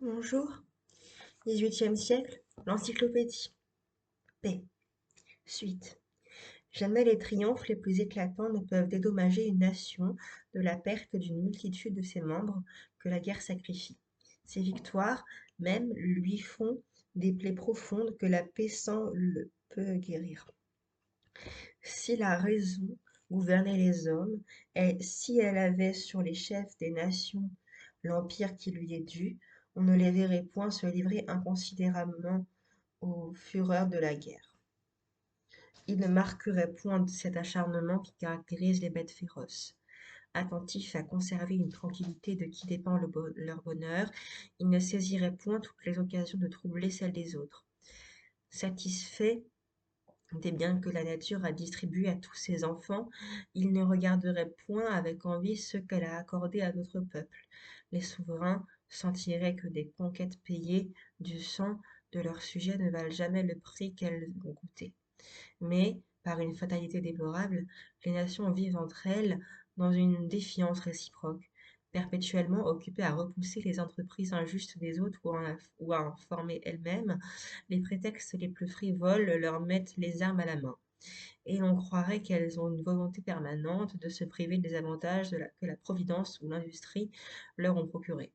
Bonjour. 18e siècle, l'encyclopédie. P. Suite. Jamais les triomphes les plus éclatants ne peuvent dédommager une nation de la perte d'une multitude de ses membres que la guerre sacrifie. Ses victoires, même, lui font des plaies profondes que la paix seule peut guérir. Si la raison gouvernait les hommes, et si elle avait sur les chefs des nations l'empire qui lui est dû, on ne les verrait point se livrer inconsidérément aux fureurs de la guerre. Ils ne marqueraient point cet acharnement qui caractérise les bêtes féroces. Attentifs à conserver une tranquillité de qui dépend leur bonheur, ils ne saisiraient point toutes les occasions de troubler celles des autres. Satisfaits des biens que la nature a distribués à tous ses enfants, ils ne regarderaient point avec envie ceux qu'elle a accordés à d'autres peuples. Les souverains sentiraient que des conquêtes payées du sang de leurs sujets ne valent jamais le prix qu'elles ont coûté. Mais, par une fatalité déplorable, les nations vivent entre elles dans une défiance réciproque, perpétuellement occupées à repousser les entreprises injustes des autres ou à en former elles-mêmes. Les prétextes les plus frivoles leur mettent les armes à la main, et l'on croirait qu'elles ont une volonté permanente de se priver des avantages que la providence ou l'industrie leur ont procurés.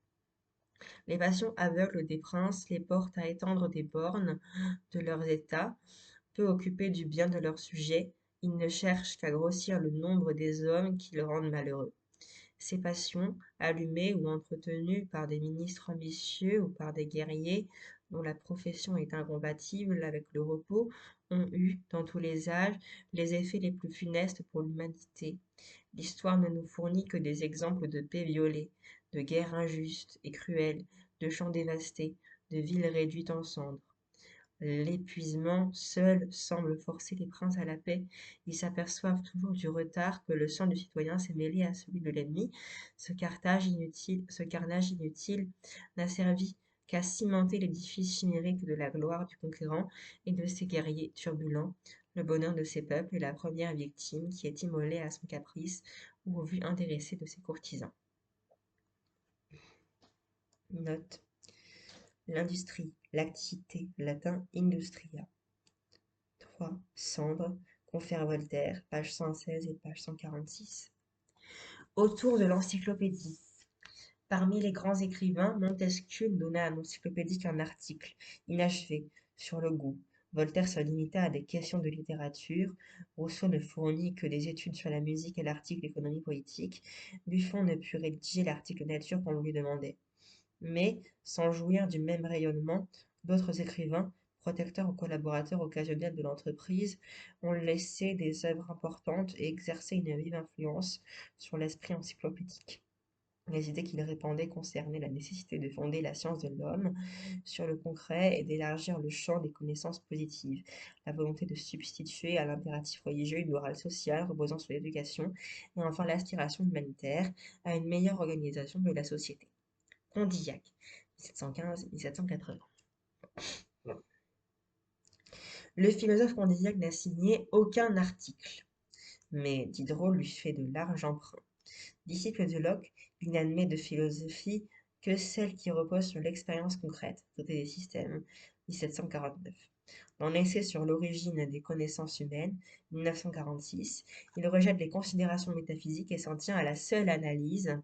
Les passions aveugles des princes les portent à étendre des bornes de leurs états. Peu occupés du bien de leurs sujets, ils ne cherchent qu'à grossir le nombre des hommes qui le rendent malheureux. Ces passions, allumées ou entretenues par des ministres ambitieux ou par des guerriers dont la profession est incompatible avec le repos, ont eu, dans tous les âges, les effets les plus funestes pour l'humanité. L'histoire ne nous fournit que des exemples de paix violées, de guerres injustes et cruelles, de champs dévastés, de villes réduites en cendres. L'épuisement seul semble forcer les princes à la paix. Ils s'aperçoivent toujours du retard que le sang du citoyen s'est mêlé à celui de l'ennemi. Ce carnage inutile n'a servi qu'à cimenter l'édifice chimérique de la gloire du conquérant et de ses guerriers turbulents. Le bonheur de ses peuples est la première victime qui est immolée à son caprice ou aux vues intéressées de ses courtisans. Note. L'industrie, l'activité, latin industria. 3. Cendre, confère Voltaire, page 116 et page 146. Autour de l'encyclopédie. Parmi les grands écrivains, Montesquieu ne donna à l'encyclopédie qu'un article, inachevé, sur le goût. Voltaire se limita à des questions de littérature. Rousseau ne fournit que des études sur la musique et l'article d'économie politique. Buffon ne put rédiger l'article nature qu'on lui demandait. Mais, sans jouir du même rayonnement, d'autres écrivains, protecteurs ou collaborateurs occasionnels de l'entreprise, ont laissé des œuvres importantes et exercé une vive influence sur l'esprit encyclopédique. Les idées qu'ils répandaient concernaient la nécessité de fonder la science de l'homme sur le concret et d'élargir le champ des connaissances positives, la volonté de substituer à l'impératif religieux une morale sociale reposant sur l'éducation, et enfin l'aspiration humanitaire à une meilleure organisation de la société. Condillac, 1715-1780. Le philosophe Condillac n'a signé aucun article, mais Diderot lui fait de larges emprunts. Disciple de Locke, il n'admet de philosophie que celle qui repose sur l'expérience concrète, traité des systèmes, 1749. Dans l'essai sur l'origine des connaissances humaines, 1946, il rejette les considérations métaphysiques et s'en tient à la seule analyse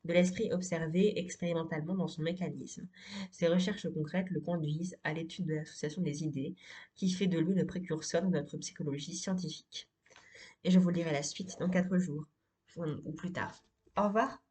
de l'esprit observé expérimentalement dans son mécanisme. Ses recherches concrètes le conduisent à l'étude de l'association des idées, qui fait de lui le précurseur de notre psychologie scientifique. Et je vous lirai la suite dans 4 jours, ou plus tard. Au revoir.